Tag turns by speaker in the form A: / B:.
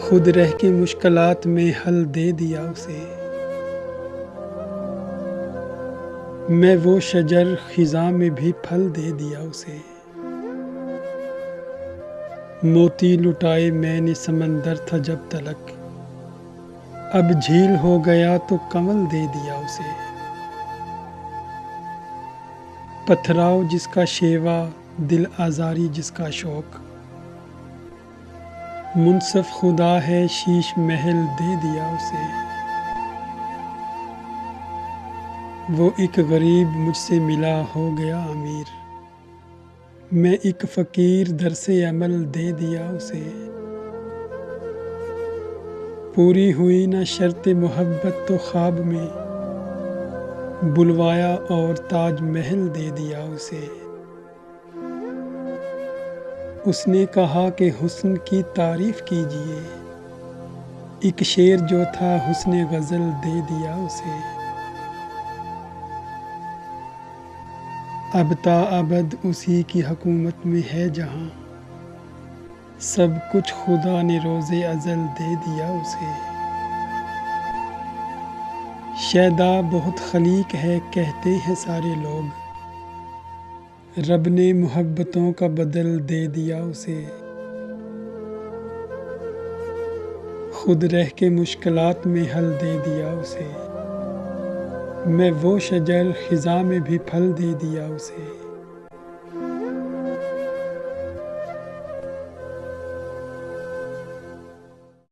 A: خود رہ کے مشکلات میں حل دے دیا اسے۔ میں وہ شجر خزاں میں بھی پھل دے دیا اسے۔ موتی لٹائے میں نے سمندر تھا جب تلک، اب جھیل ہو گیا تو کنول دے دیا اسے۔ پتھراؤ جس کا شیوا، دل آزاری جس کا شوق، منصف خدا ہے شیش محل دے دیا اسے۔ وہ ایک غریب مجھ سے ملا ہو گیا امیر، میں ایک فقیر درس عمل دے دیا اسے۔ پوری ہوئی نہ شرط محبت تو خواب میں بلوایا اور تاج محل دے دیا اسے۔ اس نے کہا کہ حسن کی تعریف کیجئے، ایک شعر جو تھا حسن غزل دے دیا اسے۔ اب تا ابد اسی کی حکومت میں ہے جہاں، سب کچھ خدا نے روز ازل دے دیا اسے۔ شیدا بہت خلیق ہے کہتے ہیں سارے لوگ، رب نے محبتوں کا بدل دے دیا اسے۔ خود رہ کے مشکلات میں حل دے دیا اسے، میں وہ شجر خزاں میں بھی پھل دے دیا اسے۔